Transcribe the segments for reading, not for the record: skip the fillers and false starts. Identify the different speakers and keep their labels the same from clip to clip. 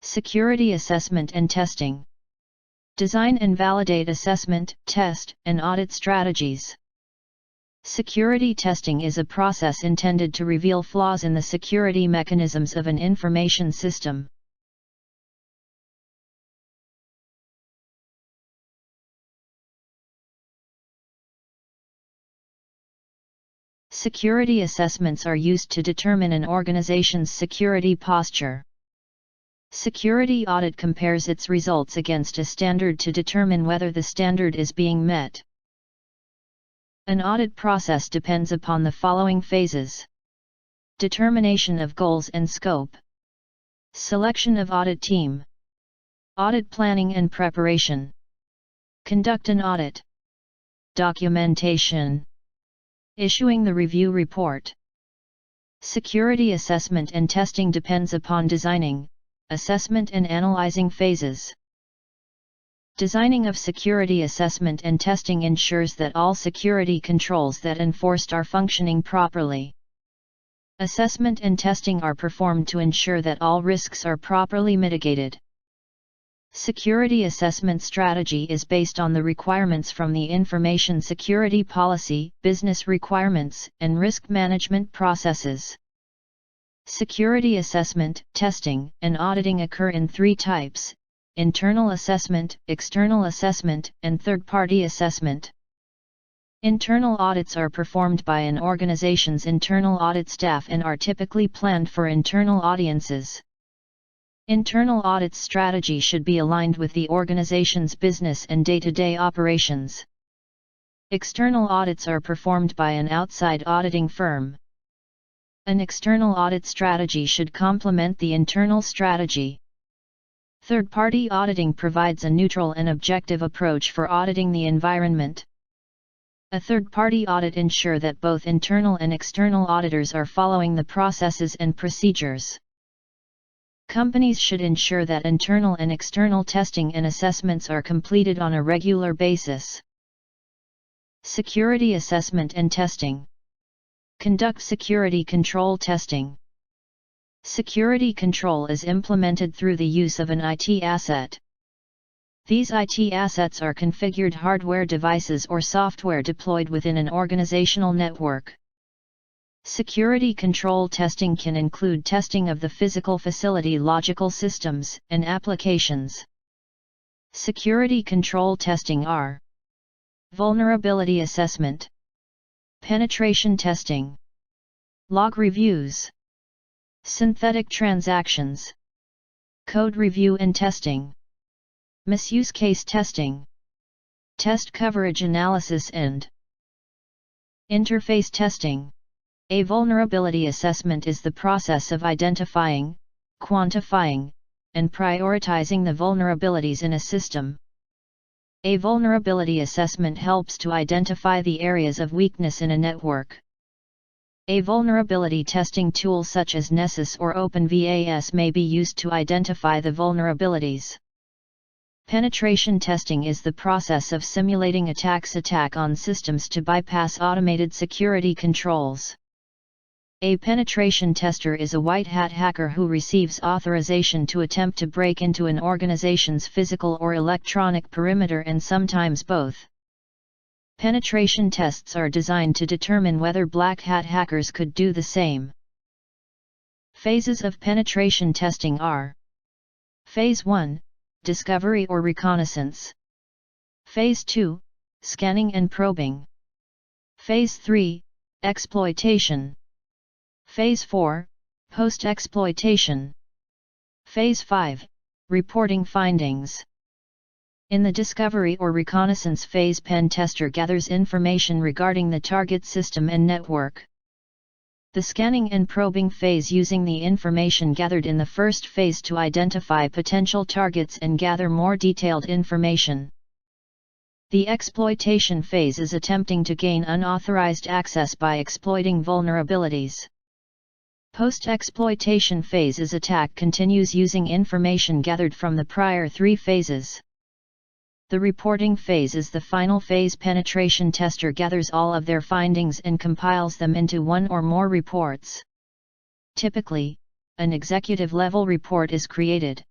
Speaker 1: Security assessment and testing. Design and validate assessment, test, and audit strategies. Security testing is a process intended to reveal flaws in the security mechanisms of an information system. Security assessments are used to determine an organization's security posture. Security audit compares its results against a standard to determine whether the standard is being met. An audit process depends upon the following phases: determination of goals and scope, selection of audit team, audit planning and preparation, conduct an audit, documentation, issuing the review report. Security assessment and testing depends upon designing, assessment and analyzing phases. Designing of security assessment and testing ensures that all security controls that enforced are functioning properly. Assessment and testing are performed to ensure that all risks are properly mitigated. Security assessment strategy is based on the requirements from the Information Security Policy, business requirements, and risk management processes. Security assessment, testing, and auditing occur in three types: internal assessment, external assessment, and third-party assessment. Internal audits are performed by an organization's internal audit staff and are typically planned for internal audiences. Internal audit strategy should be aligned with the organization's business and day-to-day operations. External audits are performed by an outside auditing firm. An external audit strategy should complement the internal strategy. Third-party auditing provides a neutral and objective approach for auditing the environment. A third-party audit ensures that both internal and external auditors are following the processes and procedures. Companies should ensure that internal and external testing and assessments are completed on a regular basis. Security assessment and testing. Conduct security control testing. Security control is implemented through the use of an IT asset. These IT assets are configured hardware devices or software deployed within an organizational network. Security control testing can include testing of the physical facility, logical systems, and applications. Security control testing are: vulnerability assessment, penetration testing, log reviews, synthetic transactions, code review and testing, misuse case testing, test coverage analysis, and interface testing. A vulnerability assessment is the process of identifying, quantifying, and prioritizing the vulnerabilities in a system. A vulnerability assessment helps to identify the areas of weakness in a network. A vulnerability testing tool such as Nessus or OpenVAS may be used to identify the vulnerabilities. Penetration testing is the process of simulating attack on systems to bypass automated security controls. A penetration tester is a white hat hacker who receives authorization to attempt to break into an organization's physical or electronic perimeter, and sometimes both. Penetration tests are designed to determine whether black hat hackers could do the same. Phases of penetration testing are: Phase 1, discovery or reconnaissance. Phase 2, scanning and probing. Phase 3, exploitation. Phase 4, post-exploitation. Phase 5, reporting findings. In the discovery or reconnaissance phase, pen tester gathers information regarding the target system and network. The scanning and probing phase using the information gathered in the first phase to identify potential targets and gather more detailed information. The exploitation phase is attempting to gain unauthorized access by exploiting vulnerabilities. Post-exploitation phase is attack continues using information gathered from the prior three phases. The reporting phase is the final phase. Penetration tester gathers all of their findings and compiles them into one or more reports. Typically, an executive-level report is created.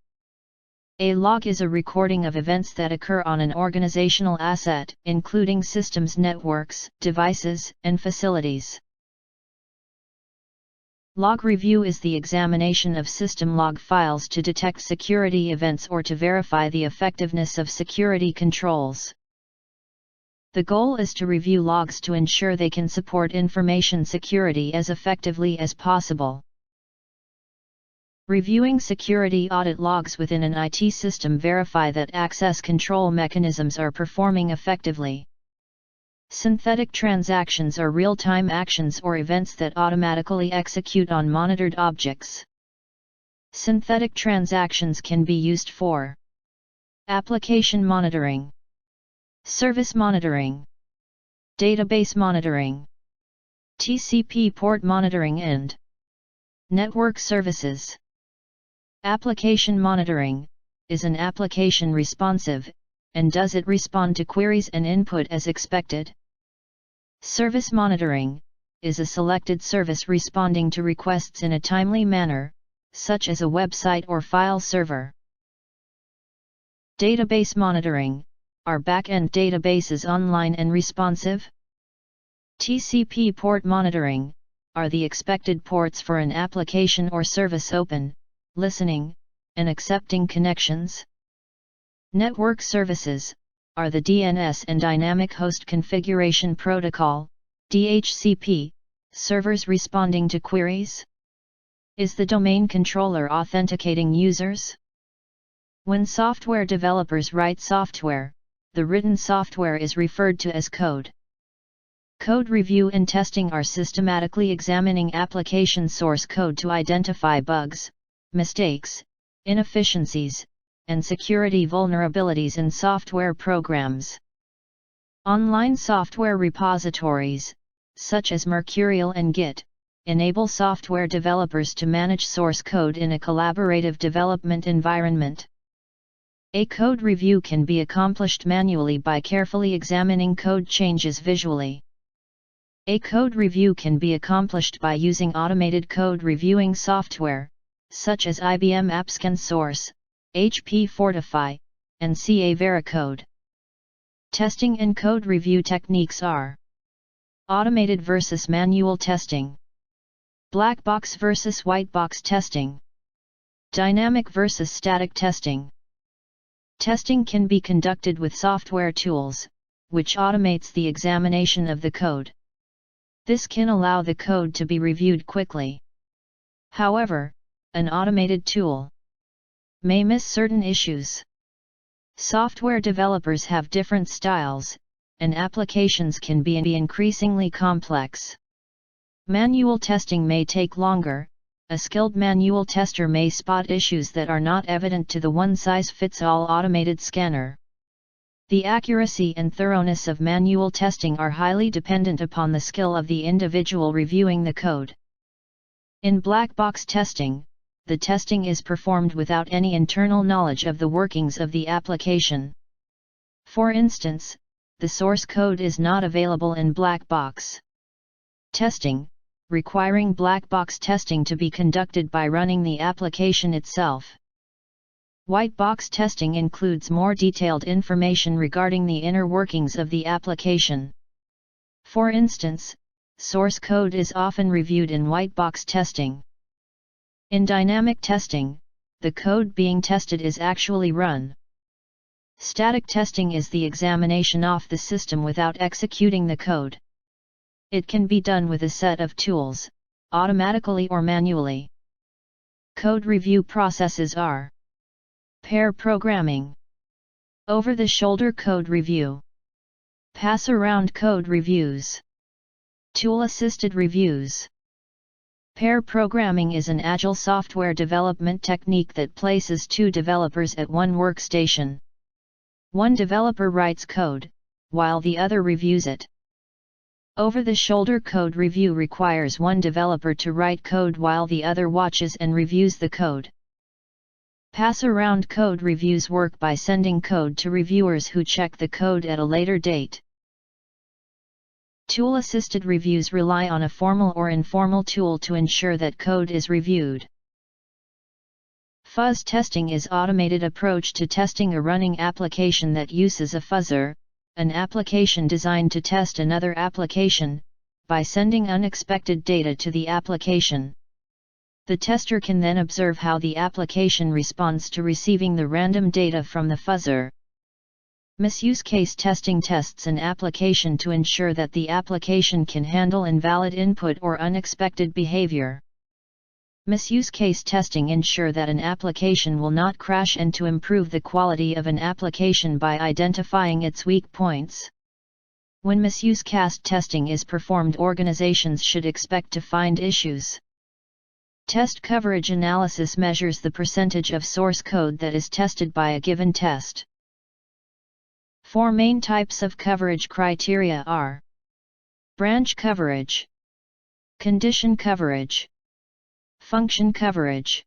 Speaker 1: A log is a recording of events that occur on an organizational asset, including systems, networks, devices, and facilities. Log review is the examination of system log files to detect security events or to verify the effectiveness of security controls. The goal is to review logs to ensure they can support information security as effectively as possible. Reviewing security audit logs within an IT system verify that access control mechanisms are performing effectively. Synthetic transactions are real-time actions or events that automatically execute on monitored objects. Synthetic transactions can be used for application monitoring, service monitoring, database monitoring, TCP port monitoring, and network services. Application monitoring is an application responsive, and does it respond to queries and input as expected? Service monitoring is a selected service responding to requests in a timely manner, such as a website or file server. Database monitoring are back-end databases online and responsive? TCP port monitoring are the expected ports for an application or service open, listening, and accepting connections. Network services are the DNS and Dynamic Host Configuration Protocol, DHCP, servers responding to queries. Is the domain controller authenticating users? When software developers write software, the written software is referred to as code. Code review and testing are systematically examining application source code to identify bugs, mistakes, inefficiencies, and security vulnerabilities in software programs. Online software repositories, such as Mercurial and Git, enable software developers to manage source code in a collaborative development environment. A code review can be accomplished manually by carefully examining code changes visually. A code review can be accomplished by using automated code reviewing software, such as IBM AppScan Source, HP Fortify, and CA Veracode. Testing and code review techniques are automated versus manual testing, black box versus white box testing, dynamic versus static testing. Testing can be conducted with software tools, which automates the examination of the code. This can allow the code to be reviewed quickly. However, an automated tool may miss certain issues. Software developers have different styles, and applications can be increasingly complex. Manual testing may take longer. A skilled manual tester may spot issues that are not evident to the one-size-fits-all automated scanner. The accuracy and thoroughness of manual testing are highly dependent upon the skill of the individual reviewing the code. In black box testing, the testing is performed without any internal knowledge of the workings of the application. For instance, the source code is not available in black box testing, requiring black box testing to be conducted by running the application itself. White box testing includes more detailed information regarding the inner workings of the application. For instance, source code is often reviewed in white box testing. In dynamic testing, the code being tested is actually run. Static testing is the examination of the system without executing the code. It can be done with a set of tools, automatically or manually. Code review processes are pair programming, over-the-shoulder code review, pass-around code reviews, tool-assisted reviews. Pair programming is an agile software development technique that places two developers at one workstation. One developer writes code, while the other reviews it. Over-the-shoulder code review requires one developer to write code while the other watches and reviews the code. Pass-around code reviews work by sending code to reviewers who check the code at a later date. Tool-assisted reviews rely on a formal or informal tool to ensure that code is reviewed. Fuzz testing is automated approach to testing a running application that uses a fuzzer, an application designed to test another application, by sending unexpected data to the application. The tester can then observe how the application responds to receiving the random data from the fuzzer. Misuse case testing tests an application to ensure that the application can handle invalid input or unexpected behavior. Misuse case testing ensure that an application will not crash and to improve the quality of an application by identifying its weak points. When misuse case testing is performed, organizations should expect to find issues. Test coverage analysis measures the percentage of source code that is tested by a given test. Four main types of coverage criteria are: branch coverage, condition coverage, function coverage,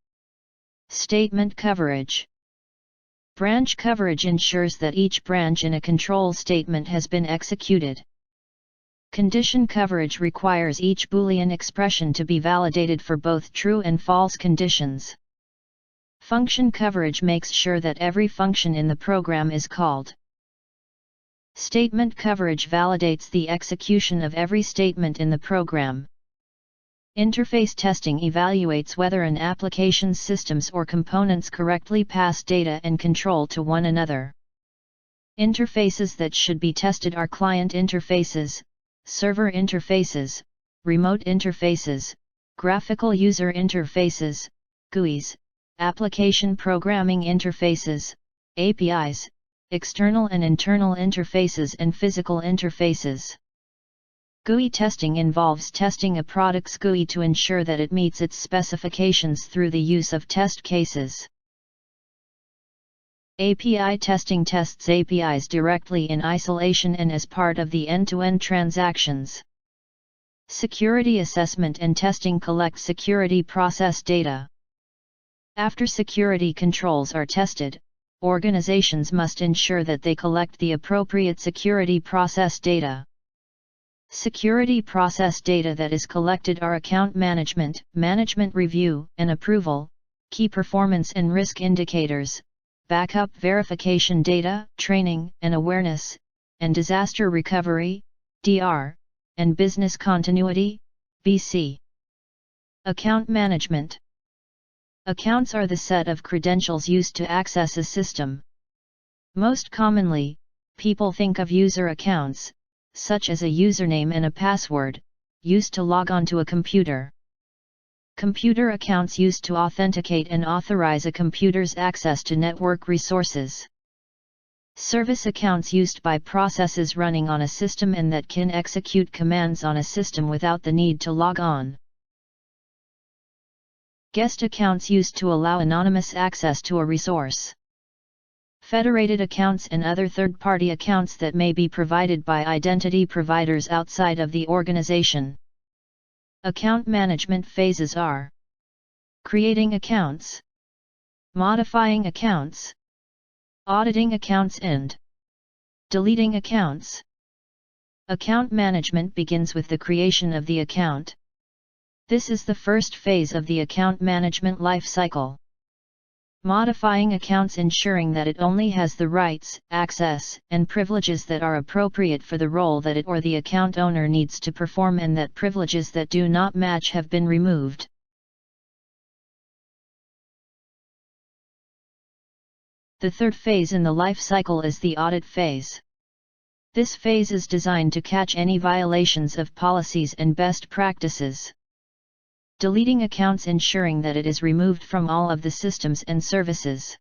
Speaker 1: statement coverage. Branch coverage ensures that each branch in a control statement has been executed. Condition coverage requires each Boolean expression to be validated for both true and false conditions. Function coverage makes sure that every function in the program is called. Statement coverage validates the execution of every statement in the program. Interface testing evaluates whether an application's systems or components correctly pass data and control to one another. Interfaces that should be tested are client interfaces, server interfaces, remote interfaces, graphical user interfaces, GUIs, application programming interfaces, APIs, external and internal interfaces and physical interfaces. GUI testing involves testing a product's GUI to ensure that it meets its specifications through the use of test cases. API testing tests APIs directly in isolation and as part of the end-to-end transactions. Security assessment and testing collect security process data. After security controls are tested, organizations must ensure that they collect the appropriate security process data. Security process data that is collected are account management, management review and approval, key performance and risk indicators, backup verification data, training and awareness, and disaster recovery, DR, and business continuity, BC. Account management. Accounts are the set of credentials used to access a system. Most commonly, people think of user accounts, such as a username and a password, used to log on to a computer. Computer accounts used to authenticate and authorize a computer's access to network resources. Service accounts used by processes running on a system and that can execute commands on a system without the need to log on. Guest accounts used to allow anonymous access to a resource. Federated accounts and other third-party accounts that may be provided by identity providers outside of the organization. Account management phases are: creating accounts, modifying accounts, auditing accounts and deleting accounts. Account management begins with the creation of the account. This is the first phase of the account management life cycle. Modifying accounts ensuring that it only has the rights, access, and privileges that are appropriate for the role that it or the account owner needs to perform and that privileges that do not match have been removed. The third phase in the life cycle is the audit phase. This phase is designed to catch any violations of policies and best practices. Deleting accounts ensuring that it is removed from all of the systems and services.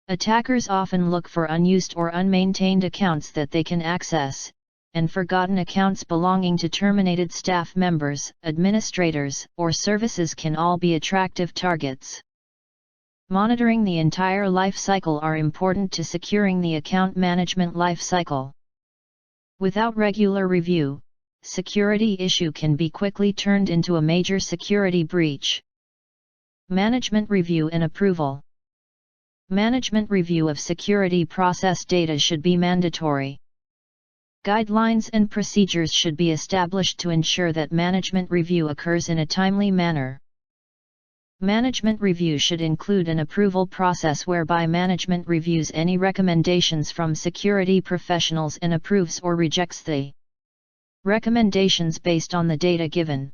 Speaker 1: Attackers often look for unused or unmaintained accounts that they can access, and forgotten accounts belonging to terminated staff members, administrators, or services can all be attractive targets. Monitoring the entire life cycle are important to securing the account management life cycle. Without regular review, security issue can be quickly turned into a major security breach. Management review and approval. Management review of security process data should be mandatory. Guidelines and procedures should be established to ensure that management review occurs in a timely manner. Management review should include an approval process whereby management reviews any recommendations from security professionals and approves or rejects the recommendations based on the data given.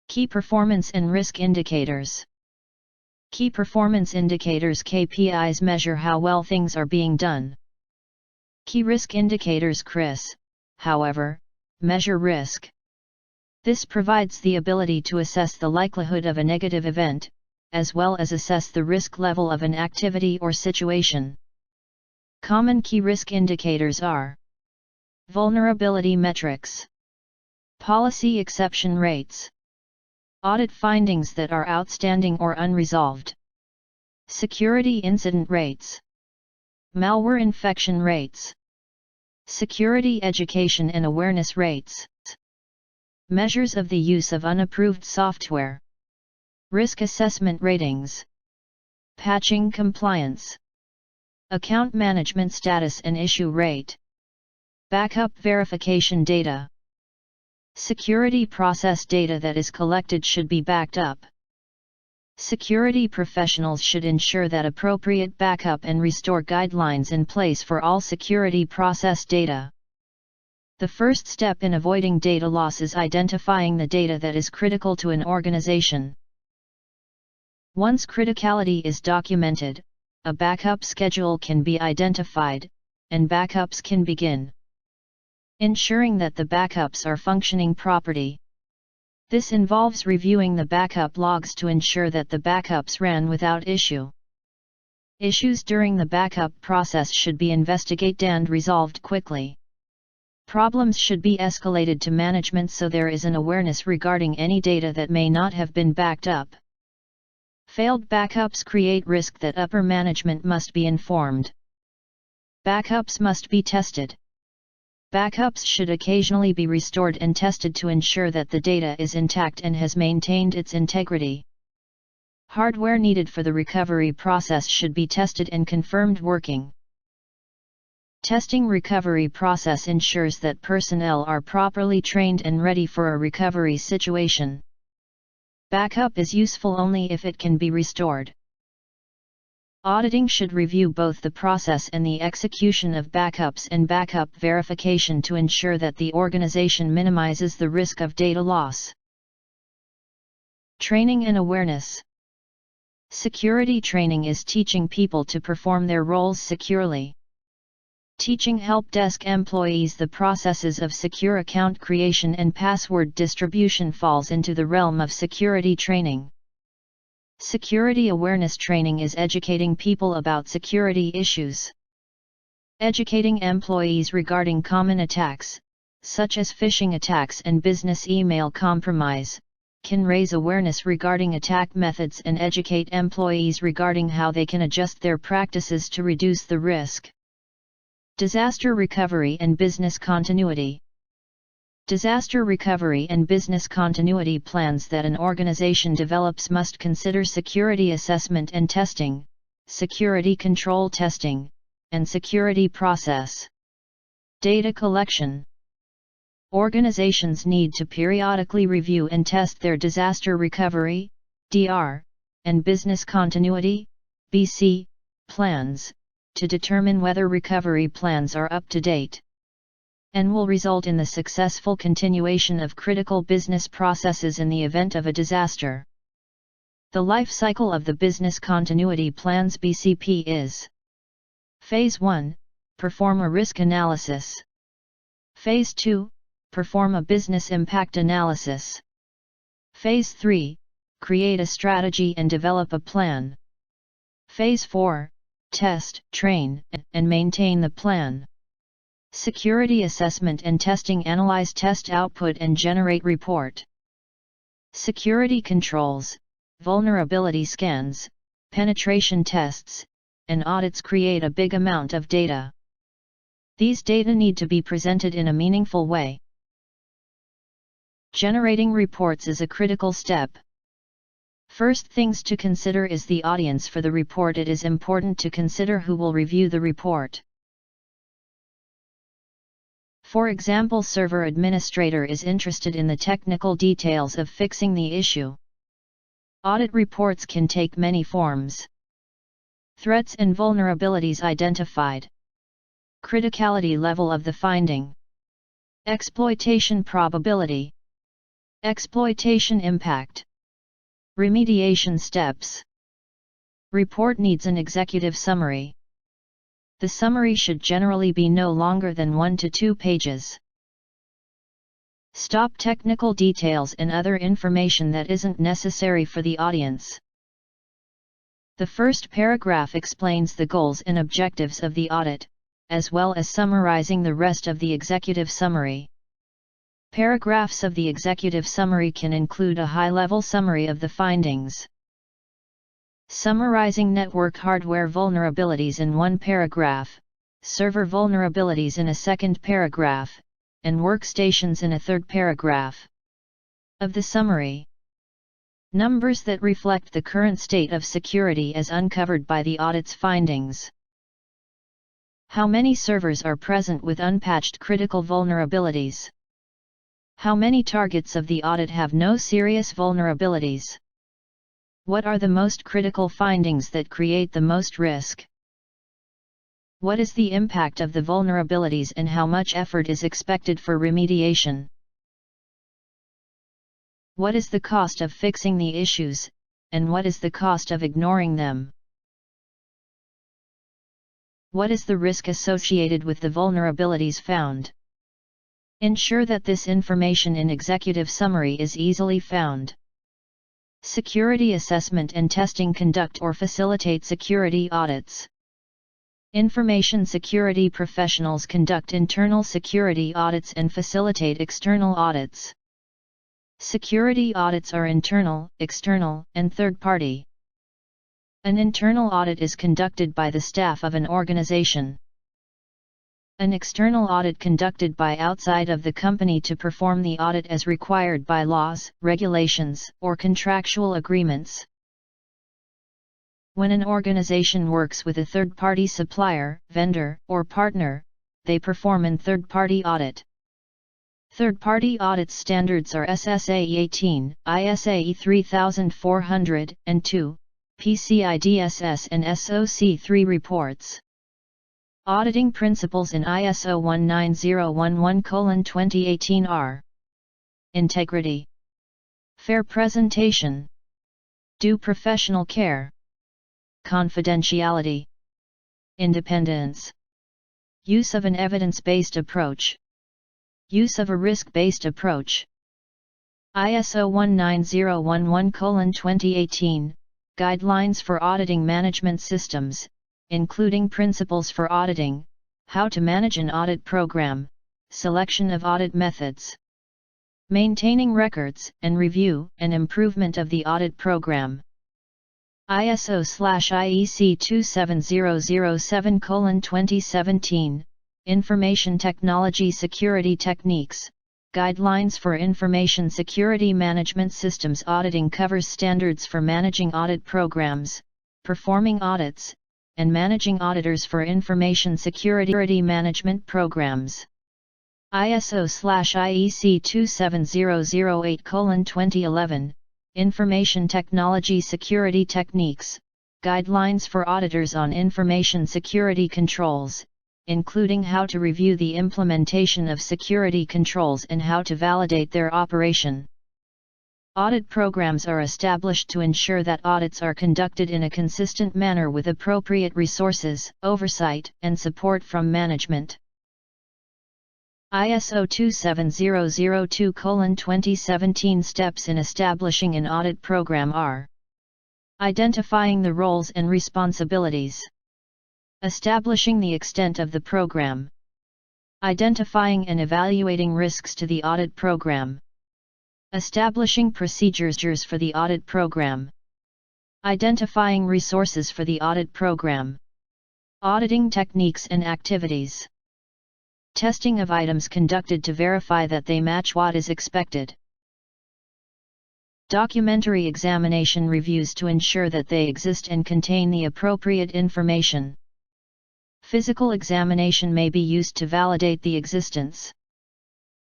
Speaker 1: Key performance and risk indicators. Key performance indicators (KPIs) measure how well things are being done. Key risk indicators (KRIS), however, measure risk. This provides the ability to assess the likelihood of a negative event, as well as assess the risk level of an activity or situation. Common key risk indicators are vulnerability metrics, policy exception rates, audit findings that are outstanding or unresolved, security incident rates, malware infection rates, security education and awareness rates, measures of the use of unapproved software, risk assessment ratings, patching compliance, account management status and issue rate, backup verification data. Security process data that is collected should be backed up. Security professionals should ensure that appropriate backup and restore guidelines in place for all security process data. The first step in avoiding data loss is identifying the data that is critical to an organization. Once criticality is documented, a backup schedule can be identified, and backups can begin. Ensuring that the backups are functioning properly. This involves reviewing the backup logs to ensure that the backups ran without issue. Issues during the backup process should be investigated and resolved quickly. Problems should be escalated to management so there is an awareness regarding any data that may not have been backed up. Failed backups create risk that upper management must be informed. Backups must be tested. Backups should occasionally be restored and tested to ensure that the data is intact and has maintained its integrity. Hardware needed for the recovery process should be tested and confirmed working. Testing recovery process ensures that personnel are properly trained and ready for a recovery situation. Backup is useful only if it can be restored. Auditing should review both the process and the execution of backups and backup verification to ensure that the organization minimizes the risk of data loss. Training and awareness. Security training is teaching people to perform their roles securely. Teaching help desk employees the processes of secure account creation and password distribution falls into the realm of security training. Security awareness training is educating people about security issues. Educating employees regarding common attacks, such as phishing attacks and business email compromise, can raise awareness regarding attack methods and educate employees regarding how they can adjust their practices to reduce the risk. Disaster recovery and business continuity. Disaster recovery and business continuity plans that an organization develops must consider security assessment and testing, security control testing, and security process. Data collection. Organizations need to periodically review and test their disaster recovery, DR, and business continuity, BC, plans, to determine whether recovery plans are up to date, and will result in the successful continuation of critical business processes in the event of a disaster. The life cycle of the business continuity plans (BCP) is: Phase 1, perform a risk analysis. Phase 2, perform a business impact analysis. Phase 3, create a strategy and develop a plan. Phase 4, test, train, and maintain the plan. Security assessment and testing. Analyze test output and generate report. Security controls, vulnerability scans, penetration tests, and audits create a big amount of data. These data need to be presented in a meaningful way. Generating reports is a critical step. First things to consider is the audience for the report. It is important to consider who will review the report. For example, server administrator is interested in the technical details of fixing the issue. Audit reports can take many forms. Threats and vulnerabilities identified. Criticality level of the finding. Exploitation probability. Exploitation impact. Remediation steps. Report needs an executive summary. The summary should generally be no longer than 1 to 2 pages. Stop technical details and other information that isn't necessary for the audience. The first paragraph explains the goals and objectives of the audit, as well as summarizing the rest of the executive summary. Paragraphs of the executive summary can include a high-level summary of the findings. Summarizing network hardware vulnerabilities in one paragraph, server vulnerabilities in a second paragraph, and workstations in a third paragraph. Of the summary. Numbers that reflect the current state of security as uncovered by the audit's findings. How many servers are present with unpatched critical vulnerabilities? How many targets of the audit have no serious vulnerabilities? What are the most critical findings that create the most risk? What is the impact of the vulnerabilities and how much effort is expected for remediation? What is the cost of fixing the issues, and what is the cost of ignoring them? What is the risk associated with the vulnerabilities found? Ensure that this information in executive summary is easily found. Security assessment and testing conduct or facilitate security audits. Information security professionals conduct internal security audits and facilitate external audits. Security audits are internal, external, and third-party. An internal audit is conducted by the staff of an organization. An external audit conducted by outside of the company to perform the audit as required by laws, regulations, or contractual agreements. When an organization works with a third-party supplier, vendor, or partner, they perform an third-party audit. Third-party audit standards are SSAE 18, ISAE 3402, PCI DSS and SOC 3 reports. Auditing principles in ISO 19011:2018 are: integrity, fair presentation, due professional care, confidentiality, independence, use of an evidence-based approach, use of a risk-based approach. ISO 19011:2018, Guidelines for Auditing Management Systems, including principles for auditing, how to manage an audit program, selection of audit methods, maintaining records, and review and improvement of the audit program. ISO/IEC 27007:2017, Information Technology Security Techniques, Guidelines for Information Security Management Systems. Auditing covers standards for managing audit programs, performing audits, and managing auditors for information security management programs. ISO/IEC 27008:2011, Information Technology Security Techniques, Guidelines for Auditors on Information Security Controls, including how to review the implementation of security controls and how to validate their operation. Audit programs are established to ensure that audits are conducted in a consistent manner with appropriate resources, oversight, and support from management. ISO 27002:2017 Steps in establishing an audit program are: identifying the roles and responsibilities, establishing the extent of the program, identifying and evaluating risks to the audit program, establishing procedures for the audit program, identifying resources for the audit program, auditing techniques and activities. Testing of items conducted to verify that they match what is expected. Documentary examination reviews to ensure that they exist and contain the appropriate information. Physical examination may be used to validate the existence.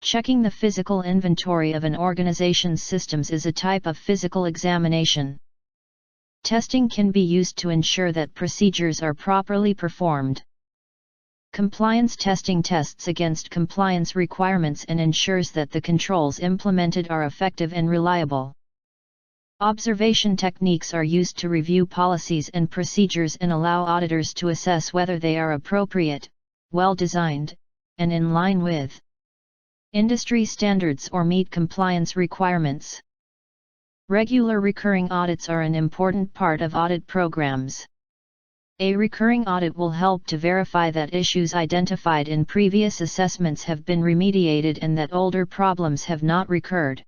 Speaker 1: Checking the physical inventory of an organization's systems is a type of physical examination. Testing can be used to ensure that procedures are properly performed. Compliance testing tests against compliance requirements and ensures that the controls implemented are effective and reliable. Observation techniques are used to review policies and procedures and allow auditors to assess whether they are appropriate, well-designed, and in line with industry standards or meet compliance requirements. Regular recurring audits are an important part of audit programs. A recurring audit will help to verify that issues identified in previous assessments have been remediated and that older problems have not recurred.